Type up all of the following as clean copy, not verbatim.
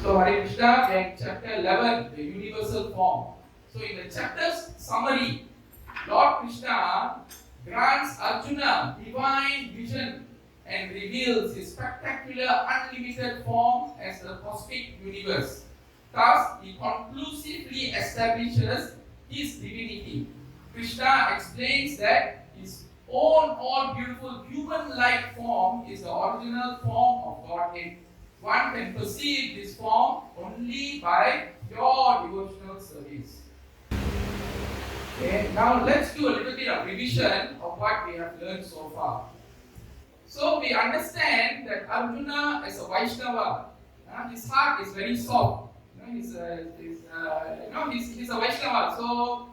So Hare Krishna, in chapter 11, the universal form. So in the chapter's summary, Lord Krishna grants Arjuna divine vision and reveals his spectacular unlimited form as the cosmic universe. Thus, he conclusively establishes his divinity. Krishna explains that his own all-beautiful human-like form is the original form of Godhead. One can perceive this form only by pure devotional service. Okay, now let's do a little bit of revision of what we have learned so far. So we understand that Arjuna is a Vaishnava. His heart is very soft. He's a Vaishnava. So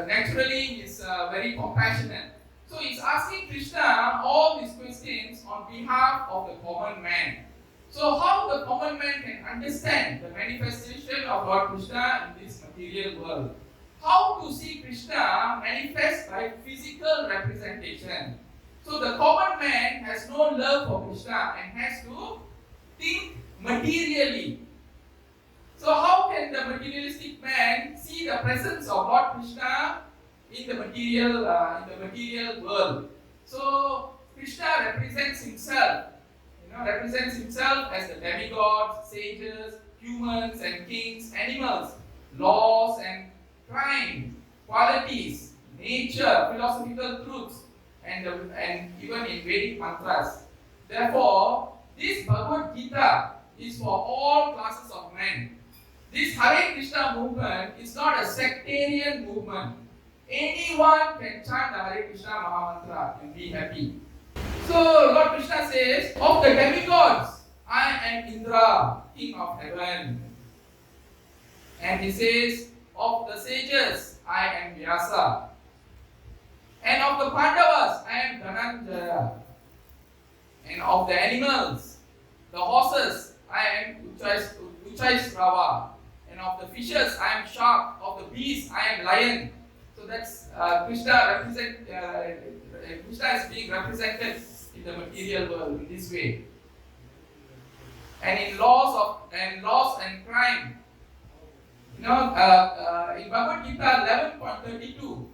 naturally he's very compassionate. So he's asking Krishna all these questions on behalf of the common man. So how the common man can understand the manifestation of Lord Krishna in this material world? How to see Krishna manifest by physical representation? So the common man has no love for Krishna and has to think materially. So how can the materialistic man see the presence of Lord Krishna in the material world? So Krishna represents himself as the demigods, sages, humans and kings, animals, laws and crime, qualities, nature, philosophical truths, and even in Vedic mantras. Therefore, this Bhagavad Gita is for all classes of men. This Hare Krishna movement is not a sectarian movement. Anyone can chant the Hare Krishna Mahamantra and be happy. So Lord Krishna says, of the demigods, I am Indra, king of heaven. And he says, of the sages, I am Vyasa. And of the Pandavas, I am Dhananjaya. And of the animals, the horses, I am Uchaisrava. And of the fishes, I am shark. Of the beasts, I am lion. So that's Krishna is being represented in the material world in this way. And in laws and crime, in Bhagavad Gita 11.32,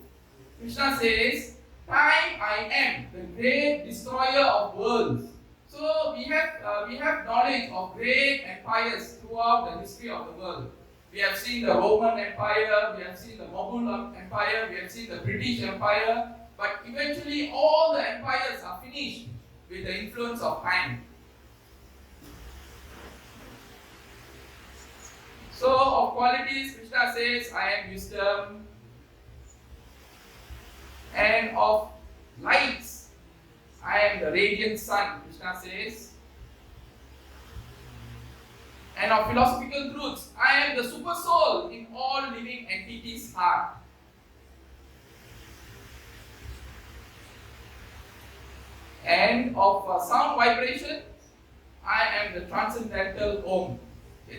Krishna says, "Time I am the great destroyer of worlds." So we have knowledge of great empires throughout the history of the world. We have seen the Roman Empire, we have seen the Mughal Empire, we have seen the British Empire, but eventually all the empires are finished with the influence of time. So of qualities, Krishna says, I am wisdom. And of lights, I am the radiant sun, Krishna says. And of philosophical truths, I am the super soul in all living entities' heart. And of sound vibration, I am the transcendental Om.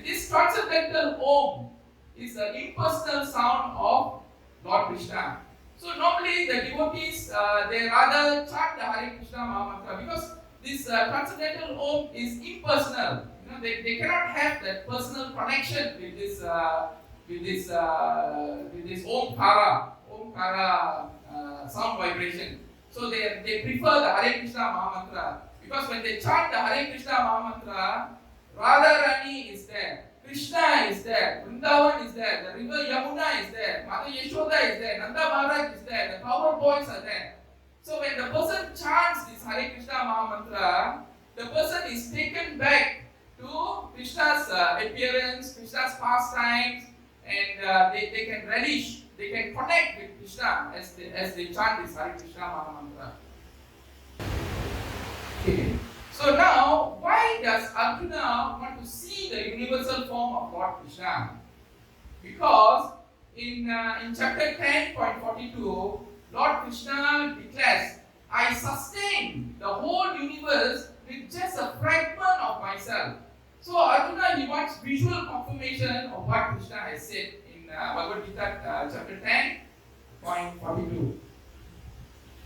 This transcendental Om is the impersonal sound of Lord Krishna. So normally the devotees, they rather chant the Hare Krishna Mahamantra because this transcendental Om is impersonal. They cannot have that personal connection with this Omkara sound vibration. So they prefer the Hare Krishna Mahamantra because when they chant the Hare Krishna Mahamantra, Radharani is there, Krishna is there, Vrindavan is there, the river Yamuna is there, Mother Yashoda is there, Nanda Maharaj is there, the power boys are there. So when the person chants this Hare Krishna Mahamantra, the person is taken back to Krishna's appearance, Krishna's pastimes, and they can relish, they can connect with Krishna as they chant this Hare Krishna Mahamantra. Okay. So now, why does Arjuna want to see the universal form of Lord Krishna? Because in chapter 10.42, Lord Krishna declares, I sustain the whole universe with just a fragment of myself. So Arjuna, he wants visual confirmation of what Krishna has said in Bhagavad Gita chapter 10.42.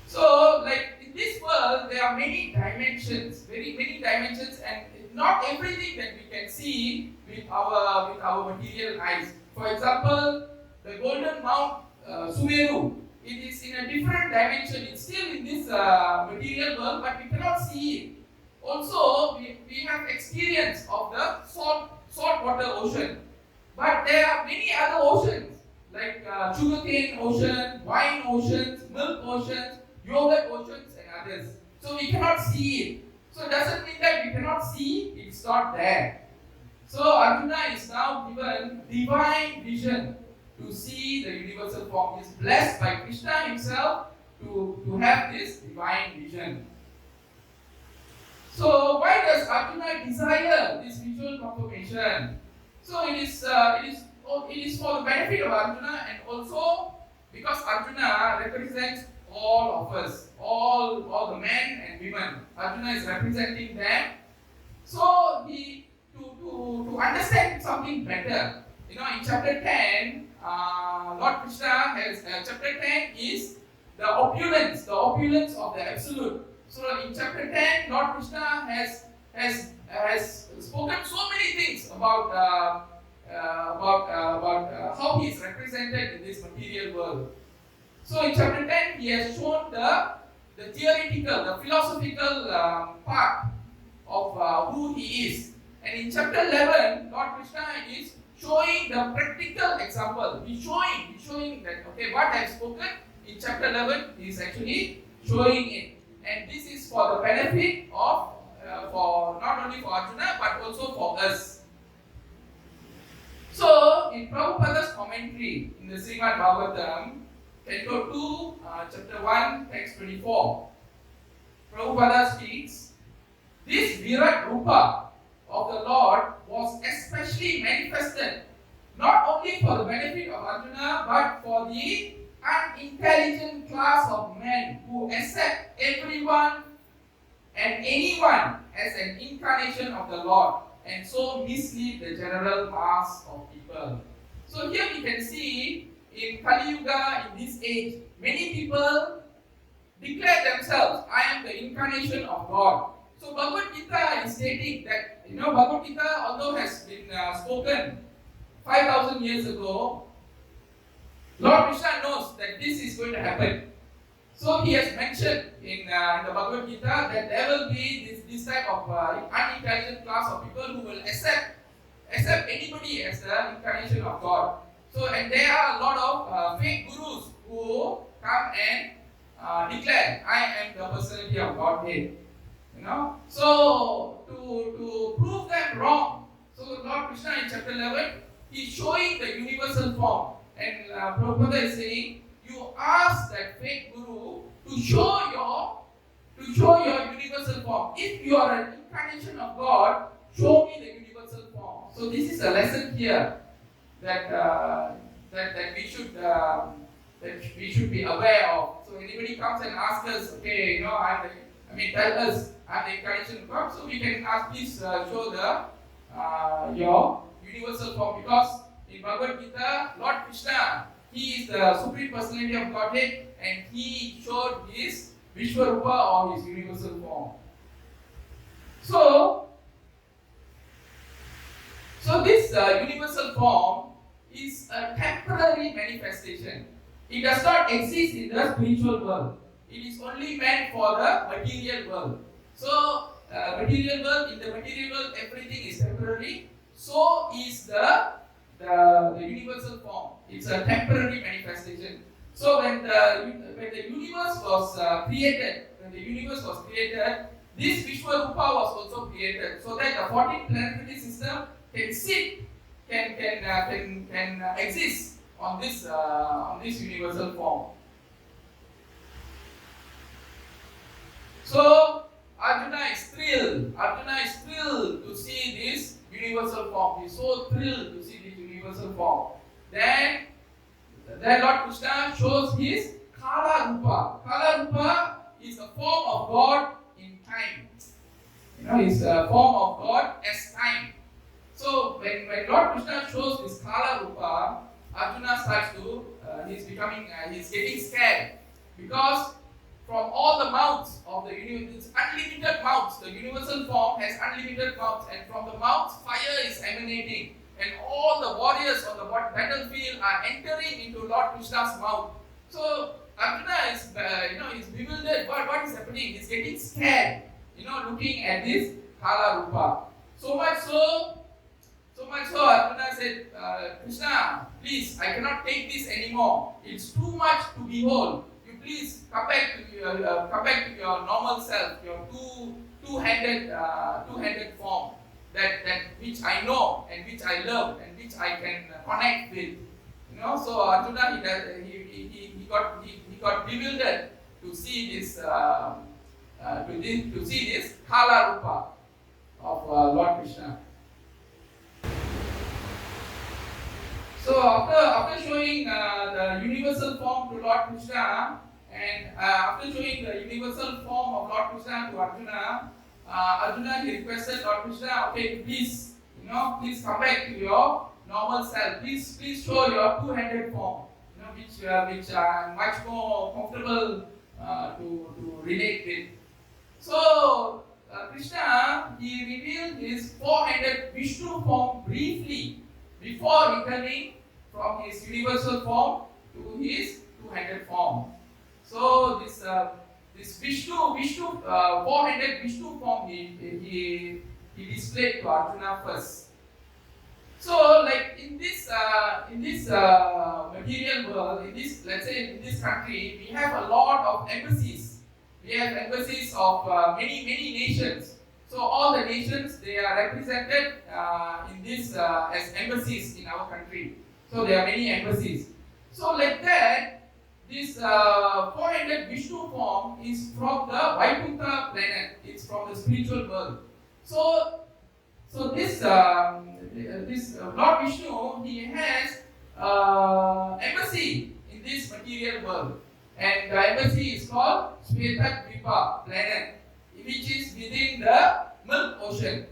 So, like in this world, there are many dimensions, very many dimensions, and not everything that we can see with our material eyes. For example, the golden mount Sumeru, it is in a different dimension. It's still in this material world, but we cannot see it. Also, we have experience of the saltwater ocean, but there are many other oceans like sugarcane ocean, wine oceans, milk oceans, yogurt oceans, and others. So we cannot see it. So it doesn't mean that we cannot see, it's not there. So Arjuna is now given divine vision to see the universal form. He is blessed by Krishna himself to have this divine vision. So why does Arjuna desire this visual confirmation? So it is for the benefit of Arjuna, and also because Arjuna represents all of us, all the men and women. Arjuna is representing them. So to understand something better, in chapter 10, Lord Krishna has chapter 10 is the opulence of the absolute. So in chapter 10, Lord Krishna has spoken so many things about how he is represented in this material world. So in chapter 10, he has shown the theoretical, the philosophical part of who he is. And in chapter 11, Lord Krishna is showing the practical example. He's showing that, okay, what I have spoken in chapter 11, he is actually showing it. And this is for the benefit of, for not only for Arjuna, but also for us. So, in Prabhupada's commentary in the Srimad Bhagavatam, Canto 2, chapter 1, text 24, Prabhupada speaks, this Virat Rupa of the Lord was especially manifested not only for the benefit of Arjuna, but for the unintelligent class of men who accept everyone and anyone as an incarnation of the Lord, and so mislead the general mass of people. So here we can see in Kali Yuga, in this age, many people declare themselves, I am the incarnation of God. So Bhagavad Gita is stating that, Bhagavad Gita, although has been spoken 5,000 years ago, Lord Krishna knows that this is going to happen. So he has mentioned in the Bhagavad Gita that there will be this type of unintelligent class of people who will accept anybody as the incarnation of God. So, and there are a lot of fake gurus who come and declare, I am the personality of Godhead. So to prove them wrong, so Lord Krishna in chapter 11, he is showing the universal form. And Prabhupada is saying, you ask that fake guru to show your universal form. If you are an incarnation of God, show me the universal form. So this is a lesson here that we should be aware of. So anybody comes and asks us, okay, tell us I'm the incarnation of God. So we can ask, please show your universal form, because in Bhagavad Gita, Lord Krishna, he is the supreme personality of Godhead, and he showed his Vishwarupa or his universal form. So this universal form is a temporary manifestation. It does not exist in the spiritual world. It is only meant for the material world. So, in the material world, everything is temporary. So is the universal form. It's a temporary manifestation. So when the universe was created, this Vishwarupa was also created, so that the 14th planetary system can exist on this universal form. So Arjuna is thrilled to see this universal form. He's so thrilled to see this universal form. Then Lord Krishna shows his Kala Rupa. Kala Rupa is the form of God in time. It's a form of God as time. So when Lord Krishna shows this Kala Rupa, Arjuna starts to, he's getting scared, because from all the mouths of the universe, unlimited mouths. The universal form has unlimited mouths, and from the mouths, fire is emanating, and all the warriors on the battlefield are entering into Lord Krishna's mouth. So Arjuna is, is bewildered. What is happening? He's getting scared, looking at this Kala Rupa. So much so Arjuna said, Krishna, please, I cannot take this anymore. It's too much to behold. You please come back to your normal self, your two-handed form, that which I know and which I love and which I can connect with. So Arjuna he got bewildered to see this Kala Rupa of Lord Krishna. So after showing the universal form to Lord Krishna, and after showing the universal form of Lord Krishna to Arjuna, Arjuna he requested Lord Krishna, okay, please come back to your normal self. Please show your two-handed form, which I'm much more comfortable to relate with. So Krishna he revealed his four-handed Vishnu form briefly before returning from his universal form to his two-handed form. So this Vishnu four-handed Vishnu form he displayed to Arjuna first. So like in this material world, let's say in this country, we have a lot of embassies. We have embassies of many nations. So all the nations, they are represented in this as embassies in our country. So there are many embassies. So like that, this four-handed Vishnu form is from the Vaikuntha planet. It's from the spiritual world. So this Lord Vishnu, he has embassy in this material world, and the embassy is called Shvetadvipa planet, which is within the Milk Ocean,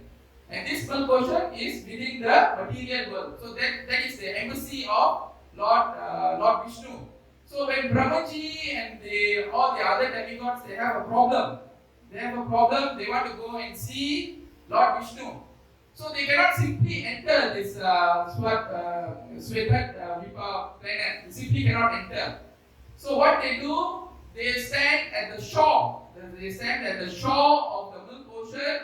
and this Milk Ocean is within the material world. So that is the embassy of Lord Vishnu. So when Brahmaji and all the other demigods, they have a problem. They want to go and see Lord Vishnu. So they cannot simply enter this Shvetadvipa planet. They simply cannot enter. So what they do, they stand at the shore. They stand at the shore of the Milk Ocean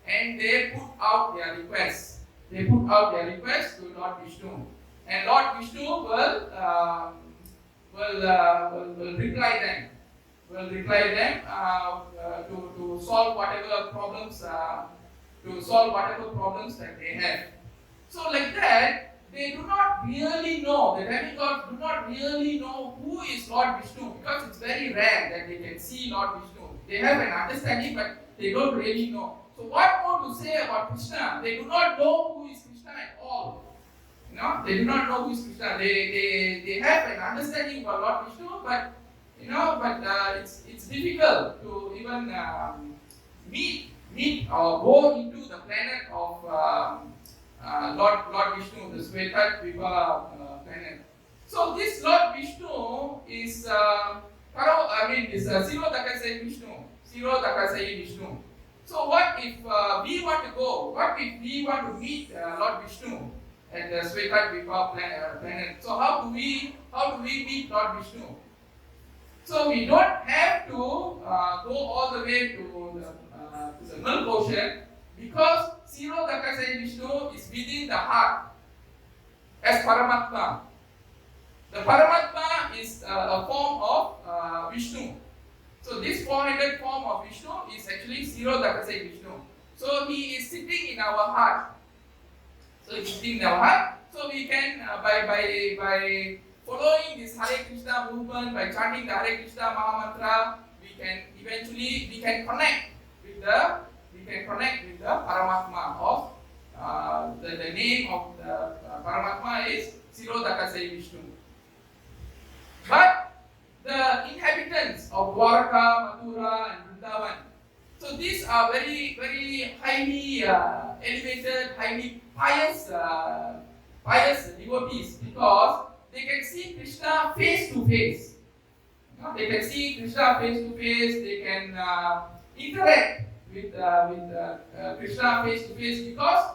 and they put out their requests. They put out their requests to Lord Vishnu, and Lord Vishnu will reply them. To solve whatever problems that they have. So like that, they do not really know, the demigods do not really know who is Lord Vishnu, because it's very rare that they can see Lord Vishnu. They have an understanding, but they don't really know. So what more to say about Krishna? They do not know who is Krishna at all. They do not know who is Krishna. They have an understanding about Lord Vishnu, but it's difficult to even meet or go into the planet of Lord Vishnu, the Shvetadvipa planet. So this Lord Vishnu is Sirodakasai Vishnu. So what if we want to go? What if we want to meet Lord Vishnu at the Shvetadvipa planet? So how do we meet Lord Vishnu? So we don't have to go all the way to the Milk Ocean, because Sirodakasai Vishnu is within the heart as Paramatma. The Paramatma is a form of Vishnu. So this four-handed form of Vishnu is actually Sirodakasai Vishnu. So he is sitting in our heart. So we can by following this Hare Krishna movement, by chanting the Hare Krishna Mahamantra, we can connect with the Paramatma of the name of the Paramatma is Sirodakasai Vishnu. But the inhabitants of Dwaraka, Mathura, and Vrindavan, so these are very, very highly elevated, highly pious devotees, because they can see Krishna face to face. They can see Krishna face to face. They can interact with Krishna face to face because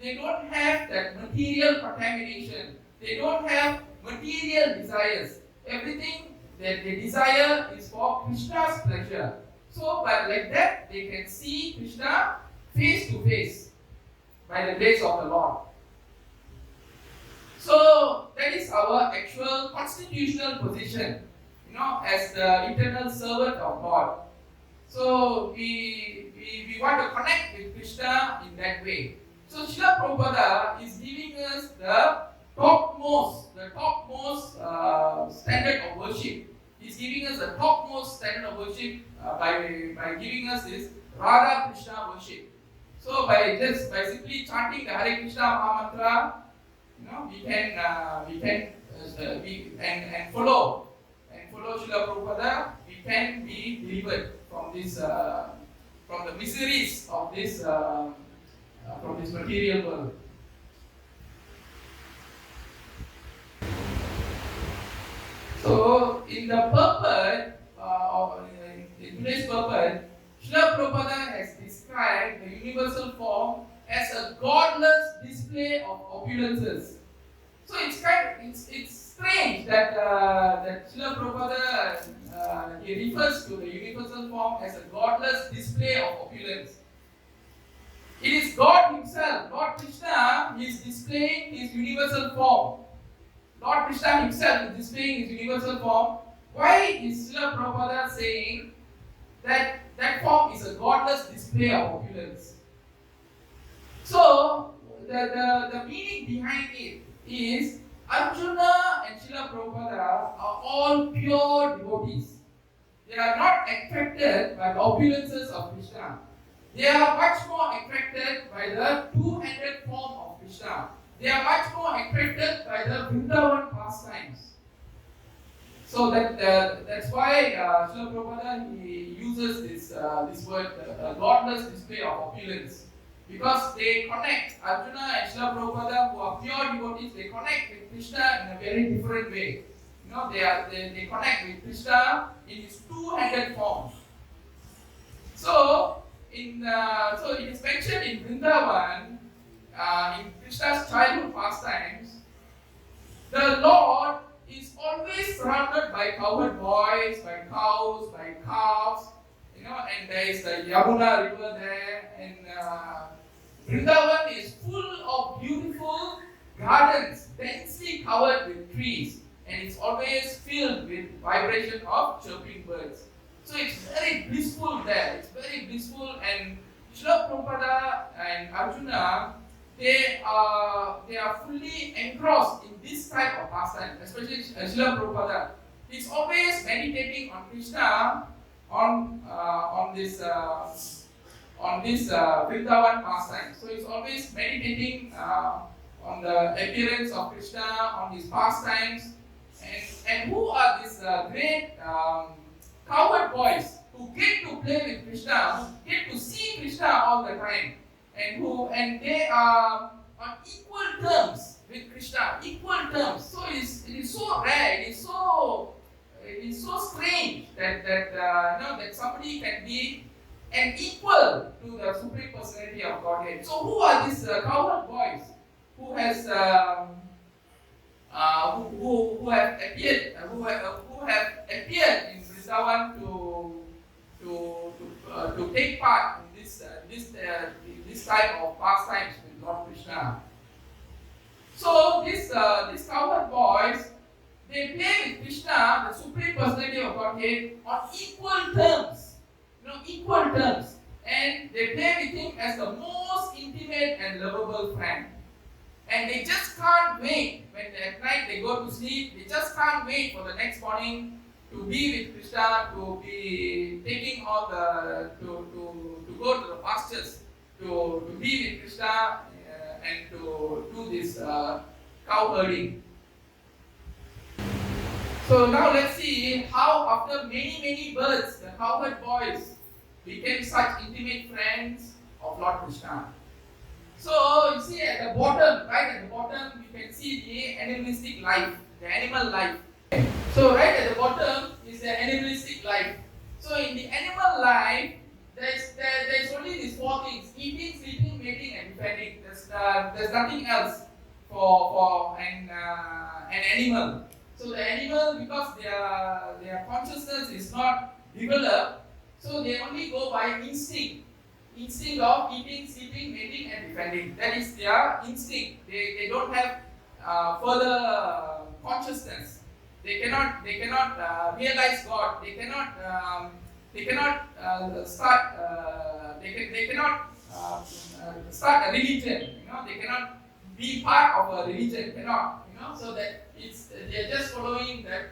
they don't have that material contamination. They don't have material desires. Everything that they desire is for Krishna's pleasure. So, by like that, they can see Krishna face to face by the grace of the Lord. So, that is our actual constitutional position, as the eternal servant of God. So, we want to connect with Krishna in that way. So, Srila Prabhupada is giving us the topmost standard of worship. He's giving us the topmost standard of worship by giving us this Radha Krishna worship. So by simply chanting the Hare Krishna Maha Mantra, we follow Srila Prabhupada, we can be delivered from this from the miseries of this from this material world. So, in the purport, in today's purport, Srila Prabhupada has described the universal form as a godless display of opulences. So it's strange that Srila Prabhupada he refers to the universal form as a godless display of opulence. It is God Himself, Lord Krishna, is displaying His universal form. Lord Krishna Himself is displaying His universal form. Why is Srila Prabhupada saying that that form is a godless display of opulence? So, the meaning behind it is Arjuna and Srila Prabhupada are all pure devotees. They are not attracted by the opulences of Krishna. They are much more attracted by the two-handed form of Krishna. They are much more attracted by the Vrindavan pastimes. So that's why Srila Prabhupada he uses this word, godless display of opulence. Because they connect, Arjuna and Srila Prabhupada, who are pure devotees, they connect with Krishna in a very different way. They connect with Krishna in his two-handed form. So it is mentioned in Vrindavan, in Krishna's childhood pastimes, the Lord is always surrounded by cowherd boys, by cows, by calves, and there is the Yamuna river there, and Vrindavan is full of beautiful gardens, densely covered with trees, and it's always filled with vibration of chirping birds. So it's very blissful there. It's very blissful, and Srila Prabhupada and Arjuna, they are fully engrossed in this type of pastime, especially Srila Prabhupada. He's always meditating on Krishna on this Vrindavan pastime. So he's always meditating on the appearance of Krishna, on his pastimes, and who are these great cowherd boys who get to play with Krishna, who get to see Krishna all the time, and they are on equal terms with Krishna, equal terms. So it is so rare, it is so strange that somebody can be an equal to the Supreme Personality of Godhead. So who are these cowherd boys who has who have appeared in Vrindavan to take part in this type of pastimes with Lord Krishna? So these cowherd boys, they play with Krishna, the Supreme Personality of Godhead, on equal terms. Equal terms. And they play with him as the most intimate and lovable friend. And they just can't wait, when at night they go to sleep, they just can't wait for the next morning to be with Krishna, to be taking all to go to the pastures, to be with Krishna and to do this cow herding. So now let's see how after many births, the cowherd boys became such intimate friends of Lord Krishna. So you see at the bottom, right at the bottom, you can see the animalistic life, the animal life. So right at the bottom is the animalistic life. So in the animal life, there's only these four things: eating, sleeping, mating, and defending. There's nothing else for an animal. So the animal, because their consciousness is not developed, so they only go by instinct of eating, sleeping, mating, and defending. That is their instinct. They don't have further consciousness. They cannot realize God. They cannot start a religion. They cannot be part of a religion. Cannot. So that they're just following that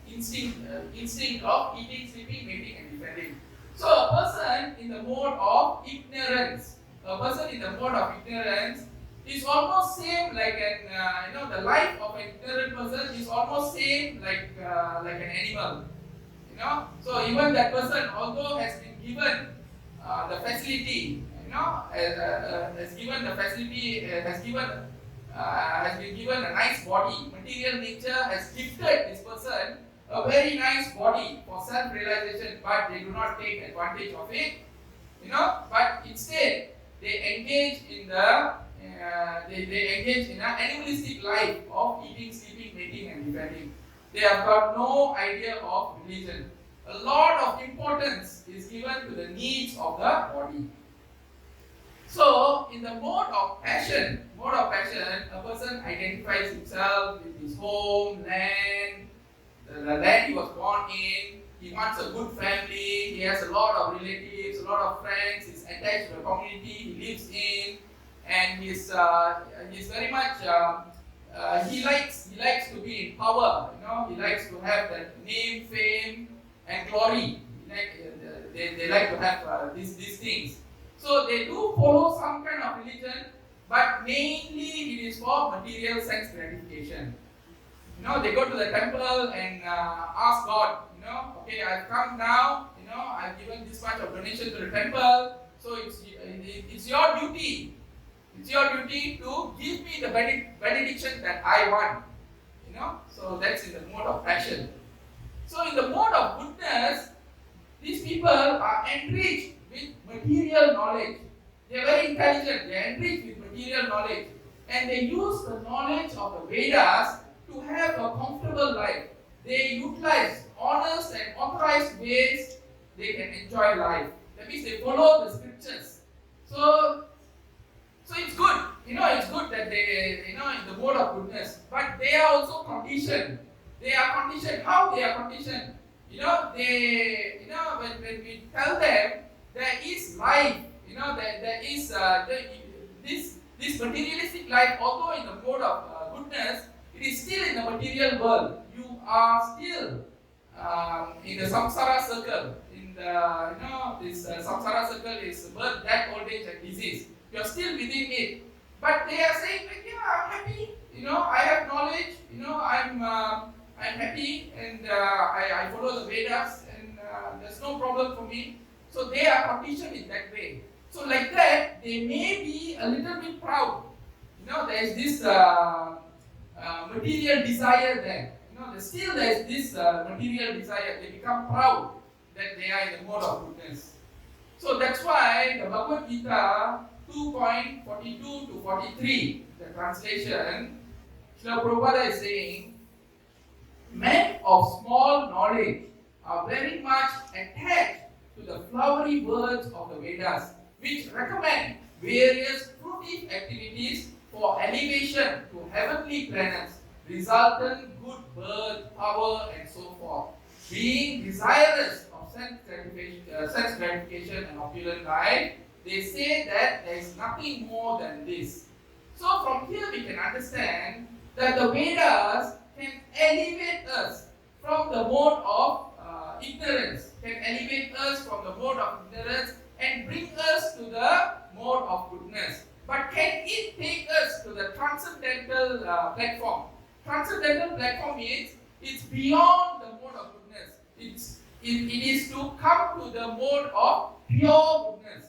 instinct of eating, sleeping, mating, and defending. So a person in the mode of ignorance, is almost same like the life of an ignorant person is almost same like an animal. So even that person, although has been given the facility, has been given a nice body. Material nature has gifted this person a very nice body for self-realization, but they do not take advantage of it. But instead they engage in an animalistic life of eating, sleeping, mating, and defending. They have got no idea of religion. A lot of importance is given to the needs of the body. So, in the mode of passion, a person identifies himself with his home, land, the land he was born in. He wants a good family. He has a lot of relatives, a lot of friends. He's attached to the community he lives in, and he's very much he likes to be in power. He likes to have that name, fame, and glory. They like to have these things. So they do follow some kind of religion, but mainly it is for material sense gratification. They go to the temple and ask God, okay, I've come now, I've given this much of donation to the temple, so it's your duty. It's your duty to give me the benediction that I want. So that's in the mode of passion. So in the mode of goodness, these people are enriched with material knowledge. They are very intelligent, they are enriched with material knowledge. And they use the knowledge of the Vedas to have a comfortable life. They utilize honest and authorized ways they can enjoy life. That means they follow the scriptures. So it's good. It's good that they, in the mode of goodness. But they are also conditioned. They are conditioned. How they are conditioned? When we tell them there is life, there is this materialistic life, although in the mode of goodness, it is still in the material world. You are still in the samsara circle. This samsara circle is birth, death, old age, and disease. You are still within it. But they are saying, I'm happy. I have knowledge. I'm happy, and I follow the Vedas, and there's no problem for me. So they are conditioned in that way. So like that, they may be a little bit proud. There is this material desire there. There is this material desire. They become proud that they are in the mode of goodness. So that's why the Bhagavad Gita 2.42 to 43, the translation, Srila Prabhupada is saying, men of small knowledge are very much attached to the flowery words of the Vedas, which recommend various fruitive activities for elevation to heavenly planets, resultant good birth, power, and so forth. Being desirous of sense gratification and opulent life, they say that there is nothing more than this. So from here we can understand that the Vedas can elevate us from the mode of ignorance, and bring us to the mode of goodness. But can it take us to the transcendental platform? Transcendental platform means it's beyond the mode of goodness. It is to come to the mode of pure goodness.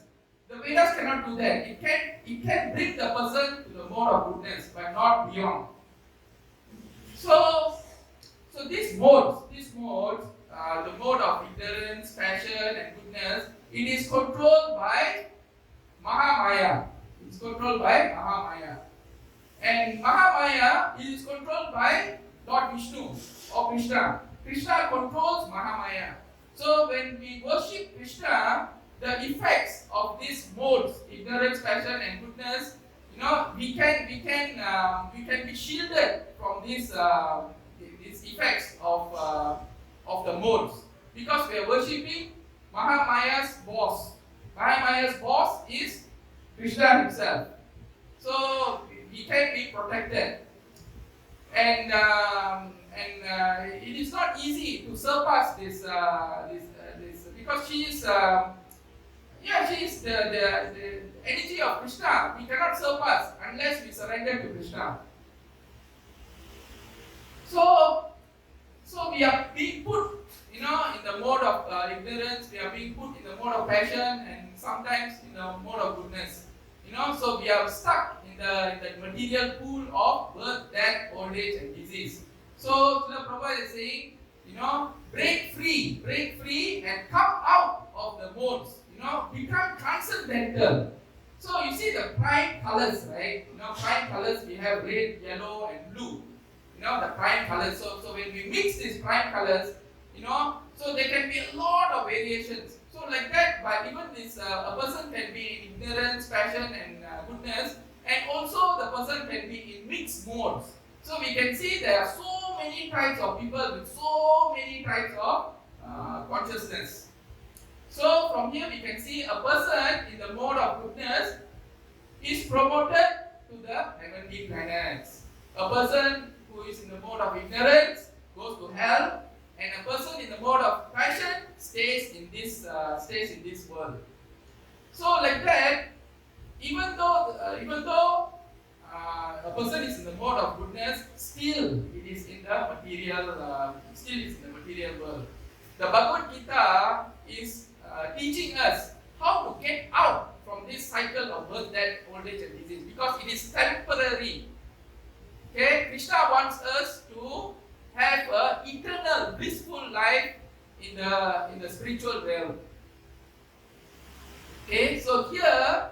The Vedas cannot do that. It can bring the person to the mode of goodness, but not beyond. So these modes, the mode of ignorance, passion, and goodness, it is controlled by Mahamaya. It is controlled by Mahamaya. And Mahamaya is controlled by Lord Vishnu or Krishna. Krishna controls Mahamaya. So when we worship Krishna, the effects of these modes, ignorance, passion, and goodness, we can be shielded from these effects of the modes, because we are worshipping Mahamaya's boss. Mahamaya's boss is Krishna himself. So he can be protected, and it is not easy to surpass this because she is the energy of Krishna. We cannot surpass unless we surrender to Krishna. So we are being put, in the mode of ignorance. We are being put in the mode of passion, and sometimes in the mode of goodness. So we are stuck in the material pool of birth, death, old age, and disease. So Srila Prabhupada is saying, break free, and come out of the modes. Become transcendental. So you see the prime colors, right? Prime colors, we have red, yellow, and blue. The prime colors. So when we mix these prime colors, so there can be a lot of variations. So like that, but even this, a person can be in ignorance, passion, and goodness, and also the person can be in mixed modes. So we can see there are so many types of people with so many types of consciousness. So from here we can see a person in the mode of goodness is promoted to the heavenly planets. A person who is in the mode of ignorance goes to hell, and a person in the mode of passion stays in this world. So like that, even though a person is in the mode of goodness, still it is in the material world. The Bhagavad Gita is teaching us how to get out from this cycle of birth, death, old age, and disease, because it is temporary. Okay, Krishna wants us to have an eternal, blissful life in the spiritual realm. Okay, so here,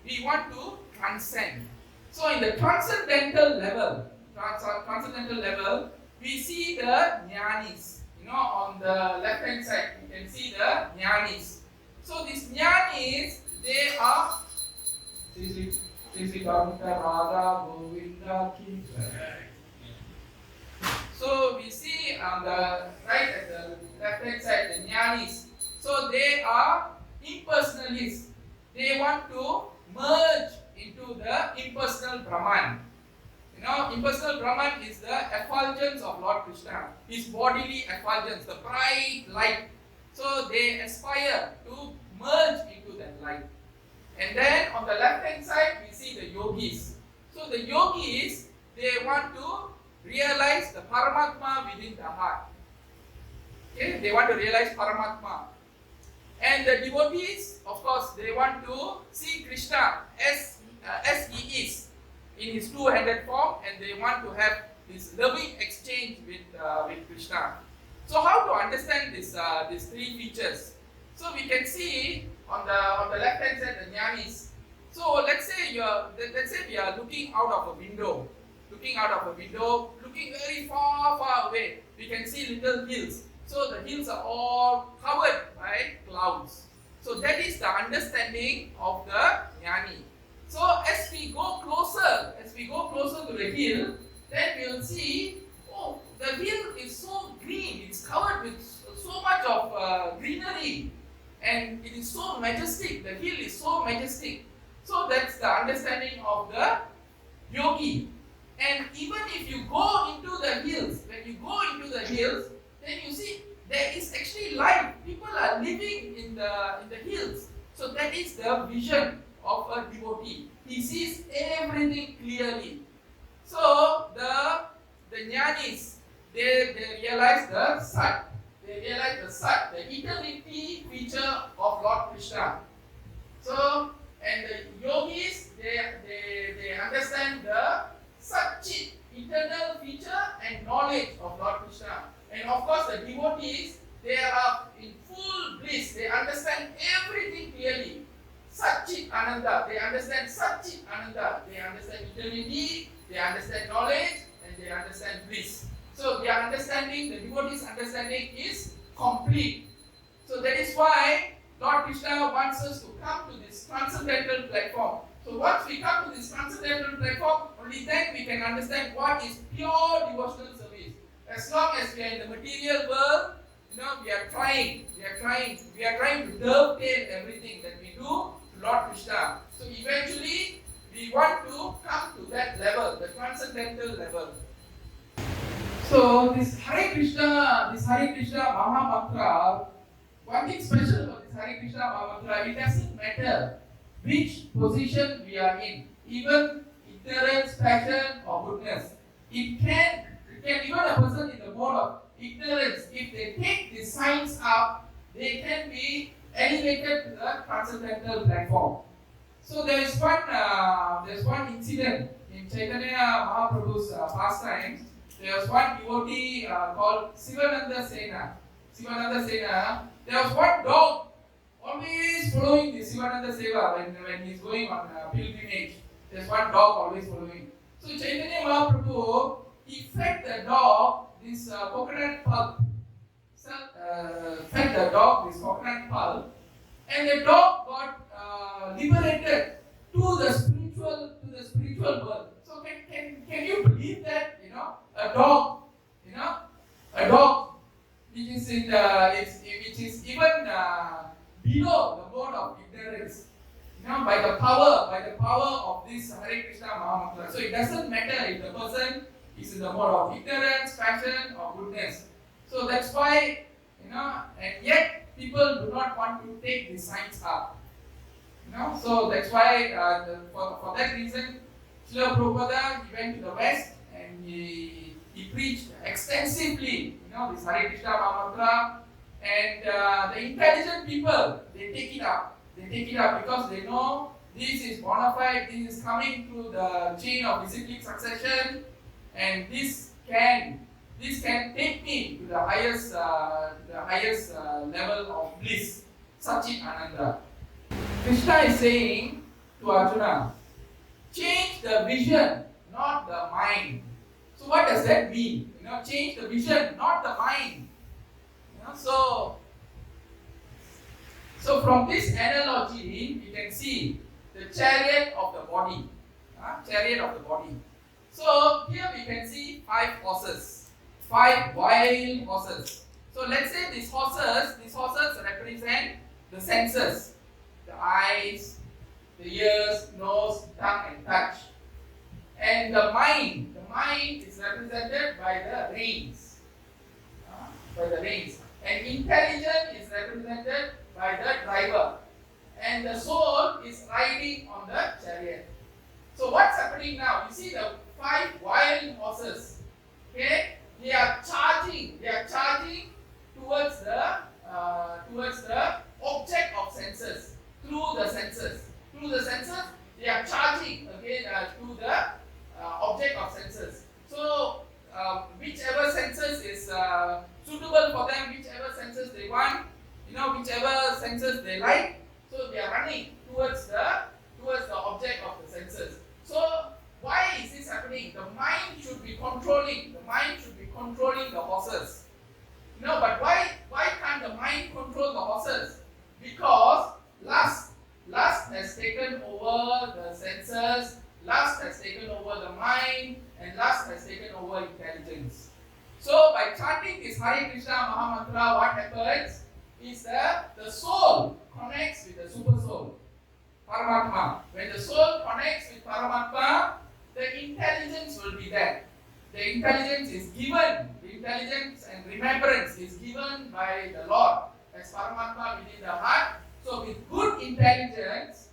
we want to transcend. So in the transcendental level, we see the jnanis. On the left hand side, you can see the jnanis. So these jnanis, they are So we see on the right at the left hand side the jnanis. So they are impersonalists. They want to merge into the impersonal Brahman. Impersonal Brahman is the effulgence of Lord Krishna, his bodily effulgence, the bright light. So they aspire to merge into that light. And then on the left hand side, we see the yogis. So the yogis, they want to realize the Paramatma within the heart. Okay, they want to realize Paramatma. And the devotees, of course, they want to see Krishna as he is in his two-handed form, and they want to have this loving exchange with Krishna. So how to understand these three features? So we can see on the left hand side the jnanis. So let's say we are looking out of a window, looking very far away. We can see little hills. So the hills are all covered by clouds. So that is the understanding of the jnani. So as we go closer to the hill, then we will see, the hill is so green. It's covered with so much of greenery, and it is so majestic. The hill is so majestic. So that's the understanding of the yogi. And even if you go into the hills, when you go into the hills, then you see there is actually life. People are living in the hills. So that is the vision of a devotee. He sees everything clearly. So the jnanis, they realize the Sat. They realize the Sat, the eternity feature of Lord Krishna. So, and the yogis, they understand the internal feature and knowledge of Lord Krishna. And of course, the devotees, they are in full bliss. They understand everything clearly. Satchit Ananda. They understand Satchit Ananda. They understand eternity, they understand knowledge, and they understand bliss. So their understanding, the devotees' understanding is complete. So that is why Lord Krishna wants us to come to this transcendental platform. So once we come to this transcendental platform, only then we can understand what is pure devotional service. As long as we are in the material world, we are trying to dovetail everything that we do to Lord Krishna. So eventually, we want to come to that level, the transcendental level. So this Hare Krishna Maha Mantra, one thing special about this Hare Krishna Maha Mantra, it doesn't matter which position we are in, even ignorance, passion, or goodness. It can even a person in the mode of ignorance, if they take the signs up, they can be elevated to the transcendental platform. So there is one incident in Chaitanya Mahaprabhu's pastimes. There was one devotee called Sivananda Sena. There was one dog always following the Sivananda Seva when he is going on pilgrimage. There's one dog always following. So Chaitanya Mahaprabhu, he fed the dog this coconut pulp. And the dog got liberated to the spiritual world. So can you believe that a dog which is even below the mode of ignorance, by the power of this Hare Krishna Maha Mantra. So it doesn't matter if the person is in the mode of ignorance, passion, or goodness. So that's why, and yet people do not want to take the signs up. So that's why, for that reason, Srila Prabhupada, he went to the West and he preached extensively, this Hare Krishna Maha Mantra. And the intelligent people, they take it up. Because they know this is bona fide, this is coming through the chain of disciplic succession, and this can take me to the highest level of bliss, Satchit Ananda. Krishna is saying to Arjuna, change the vision, not the mind. So what does that mean? Change the vision, not the mind. So from this analogy, we can see the chariot of the body. So here we can see 5 horses, 5 wild horses. So let's say these horses represent the senses, the eyes, the ears, nose, tongue, and touch. And the mind is represented by the reins. And intelligence is represented by the driver. And the soul is riding on the chariot. So what's happening now? You see the 5 wild horses. Okay? They are charging towards the object of senses. Through the senses, they are charging again to the object of senses. So whichever senses is suitable for them, whichever senses they want, whichever senses they like, so they are running towards the object of the senses. So why is this happening? The mind should be controlling the horses. But why can't the mind control the horses? Because lust has taken over the senses, lust has taken over the mind, and lust has taken over intelligence. So by chanting this Hare Krishna Maha Mantra, what happens is that the soul connects with the super soul, Paramatma. When the soul connects with Paramatma, the intelligence will be there. The intelligence is given, the intelligence and remembrance is given by the Lord as Paramatma within the heart. So with good intelligence,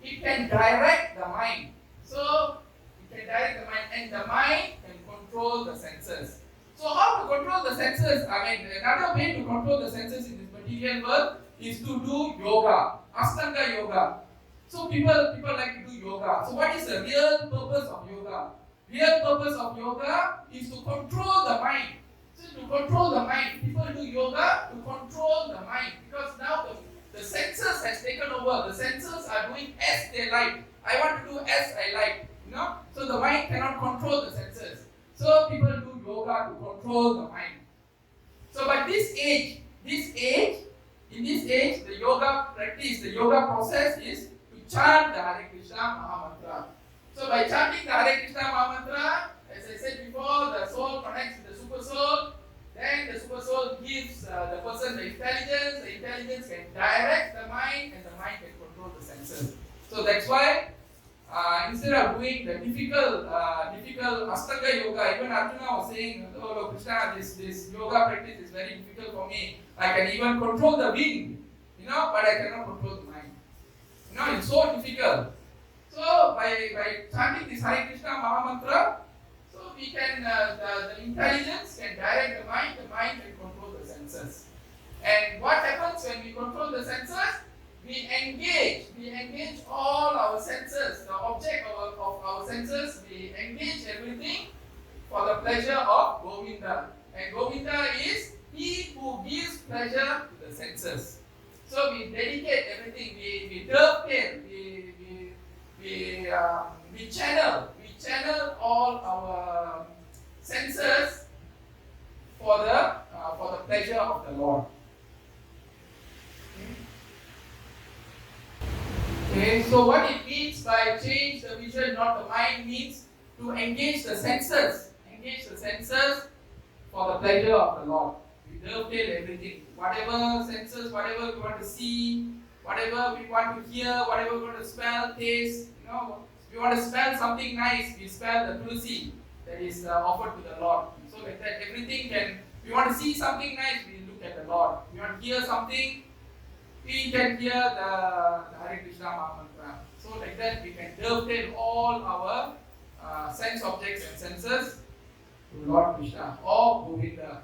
it can direct the mind. So it can direct the mind, and the mind can control the senses. So how to control the senses? Another way to control the senses in this material world is to do yoga, Ashtanga yoga. So people like to do yoga. So what is the real purpose of yoga? Real purpose of yoga is to control the mind. So to control the mind, people do yoga to control the mind, because now the senses has taken over. The senses are doing as they like. I want to do as I like. So the mind cannot control the senses. So people do yoga to control the mind. So but in this age, the yoga practice, the yoga process is to chant the Hare Krishna Mahamantra. So by chanting the Hare Krishna Mahamantra, as I said before, the soul connects with the super soul. Then the super soul gives the person the intelligence. The intelligence can direct the mind, and the mind can control the senses. So that's why instead of doing the difficult Astanga yoga, even Arjuna was saying, "Oh Lord Krishna, this yoga practice is very difficult for me. I can even control the wind, but I cannot control the mind. It's so difficult." So by chanting this Hare Krishna Mahamantra, so we can the intelligence can direct the mind can control the senses. And what happens when we control the senses? We engage all our senses, the object of our senses, we engage everything for the pleasure of Govinda. And Govinda is he who gives pleasure to the senses. So we dedicate everything, we dovetail, we channel all our senses for the pleasure of the Lord. Okay, so what it means by change the vision, not the mind, means to engage the senses for the pleasure of the Lord. We dovetail everything, whatever senses, whatever we want to see, whatever we want to hear, whatever we want to smell, taste. If we want to smell something nice, we smell the tulsi that is offered to the Lord. So like that, everything can. We want to see something nice, we look at the Lord. We want to hear something, we can hear the Hare Krishna Mahamantra. So like that, we can dovetail all our sense objects and senses to Lord Krishna or Govinda.